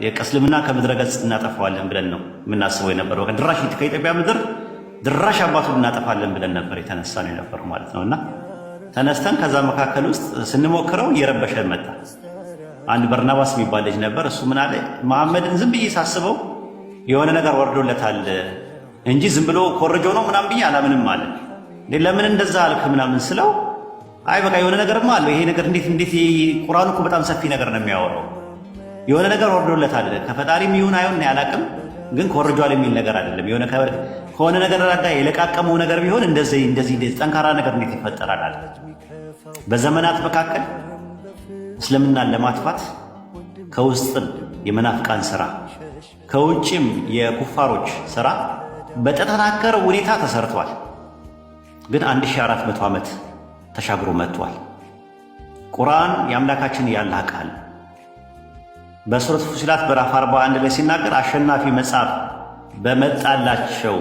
የእስልምና ከምድረ ገጽ እናጠፋዋለን ብለን ነው የምናስበው የነበረው። ድራሽ ከኢትዮጵያ ምድር ድራሽ አባቱን እናጠፋለን ብለን ነበር የተነሳ ነው የነበረው ማለት ነውና ተነስተን ከዛ መካከል ውስጥ ስንሞክረው እየረበሸን መጣ። አንድ በርናባስ የሚባል ልጅ ነበር። እሱ ምን አለ፣ መሐመድን ዝም ብዬ ሳስበው የሆነ ነገር ወርዶለታል እንጂ ዝም ብሎ ኮረጆ ነው ምናምን ብዬ አላምንም አለ። ለምን እንደዛ አልክ ምናምን ስለው አይ በቃ የሆነ ነገርማ አለ። ይሄ ነገር እንዴት ቁርአኑ እኮ በጣም ሰፊ ነገር ነው የሚያወራው። የሆነ ነገር ወርዶለታል ከፈጣሪም ይሁን አይሁን ያላቅም፣ ግን ኮረጇል የሚል ነገር አይደለም። የሆነ ከሆነ ነገር ጋር የለቃቀመው ነገር ቢሆን እንደዚህ ጠንካራ ነገር እንዴት ይፈጠራል አለ። በዘመናት መካከል እስልምናን ለማጥፋት ከውስጥም የመናፍቃን ስራ ከውጭም የኩፋሮች ስራ በተጠናከረ ሁኔታ ተሰርቷል። ግን 1400 ዓመት ተሻግሮ መጥቷል። ቁርአን የአምላካችን ያላህ ቃል በሱረት ፉሲላት በራፍ 41 ላይ ሲናገር አሸናፊ መጽሐፍ በመጣላቸው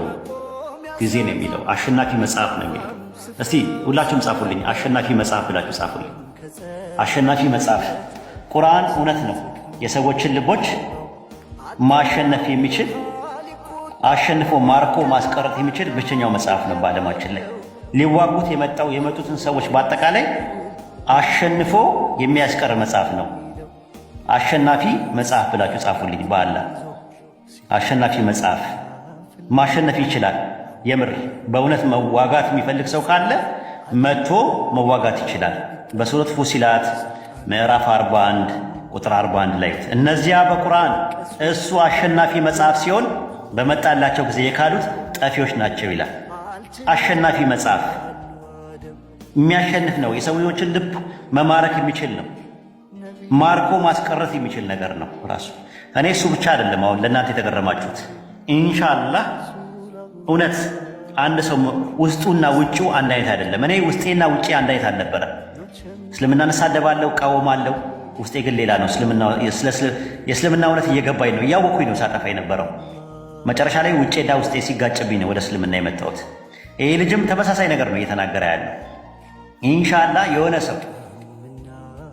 ጊዜ ነው የሚለው። አሸናፊ መጽሐፍ ነው የሚለው። እስቲ ሁላችሁም ጻፉልኝ፣ አሸናፊ መጽሐፍ ብላችሁ ጻፉልኝ። አሸናፊ መጽሐፍ ቁርአን እውነት ነው። የሰዎችን ልቦች ማሸነፍ የሚችል አሸንፎ ማርኮ ማስቀረት የሚችል ብቸኛው መጽሐፍ ነው በዓለማችን ላይ። ሊዋጉት የመጡትን ሰዎች በአጠቃላይ አሸንፎ የሚያስቀር መጽሐፍ ነው። አሸናፊ መጽሐፍ ብላችሁ ጻፉልኝ። በአላህ አሸናፊ መጽሐፍ ማሸነፍ ይችላል። የምር በእውነት መዋጋት የሚፈልግ ሰው ካለ መጥቶ መዋጋት ይችላል። በሱረት ፉሲላት ምዕራፍ 41 ቁጥር 41 ላይ እነዚያ በቁርአን እሱ አሸናፊ መጽሐፍ ሲሆን በመጣላቸው ጊዜ የካዱት ጠፊዎች ናቸው ይላል። አሸናፊ መጽሐፍ የሚያሸንፍ ነው። የሰዎችን ልብ መማረክ የሚችል ነው። ማርኮ ማስቀረት የሚችል ነገር ነው ራሱ። እኔ እሱ ብቻ አይደለም አሁን ለእናንተ የተገረማችሁት። ኢንሻአላህ እውነት አንድ ሰው ውስጡና ውጪው አንድ አይነት አይደለም። እኔ ውስጤና ውጪ አንድ አይነት አልነበረ። እስልምናን እሳደባለሁ፣ እቃወማለሁ። ውስጤ ግን ሌላ ነው። የእስልምና እውነት እየገባኝ ነው፣ እያወኩኝ ነው ሳጠፋ የነበረው። መጨረሻ ላይ ውጬና ውስጤ ሲጋጭብኝ ነው ወደ እስልምና የመጣሁት። ይሄ ልጅም ተመሳሳይ ነገር ነው እየተናገረ ያለው። ኢንሻአላህ የሆነ ሰው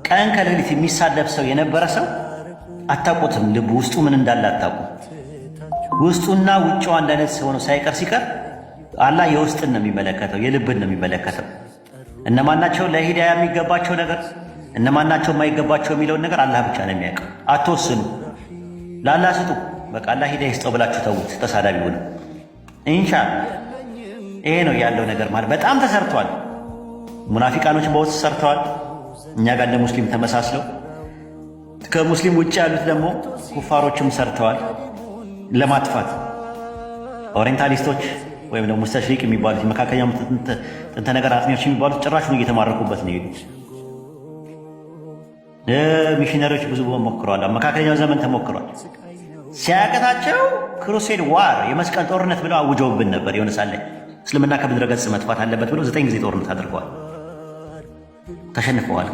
ቀን ከሌሊት የሚሳደብ ሰው የነበረ ሰው አታውቁትም፣ ልብ ውስጡ ምን እንዳለ አታውቁ። ውስጡና ውጭው አንድ አይነት ሆኖ ሳይቀር ሲቀር አላህ የውስጥን ነው የሚመለከተው፣ የልብን ነው የሚመለከተው። እነማናቸው ለሂዳያ የሚገባቸው ነገር እነማናቸው የማይገባቸው የሚለውን ነገር አላህ ብቻ ነው የሚያውቀው። አትወስኑ፣ ለአላህ ስጡ። በቃ አላህ ሂዳያ ይስጠው ብላችሁ ተዉት። ተሳዳቢ ሆነ ኢንሻአላህ። ይሄ ነው ያለው ነገር ማለት በጣም ተሰርቷል። ሙናፊቃኖች በውስጥ ሰርተዋል። እኛ ጋር እንደ ሙስሊም ተመሳስለው ከሙስሊም ውጭ ያሉት ደግሞ ኩፋሮችም ሰርተዋል ለማጥፋት። ኦሪየንታሊስቶች ወይም ደግሞ ሙስተሽሪቅ የሚባሉት መካከለኛው ጥንተ ነገር አጥኚዎች የሚባሉት ጭራሹን እየተማረኩበት ነው የሄዱት። ሚሽነሪዎች ብዙ ሞክረዋል። መካከለኛው ዘመን ተሞክሯል። ሲያቀታቸው ክሩሴድ ዋር የመስቀል ጦርነት ብለው አውጀውብን ነበር። የሆነ ሳለ እስልምና ከምድረ ገጽ መጥፋት አለበት ብለው 9 ጊዜ ጦርነት አድርገዋል። ተሸንፈዋል።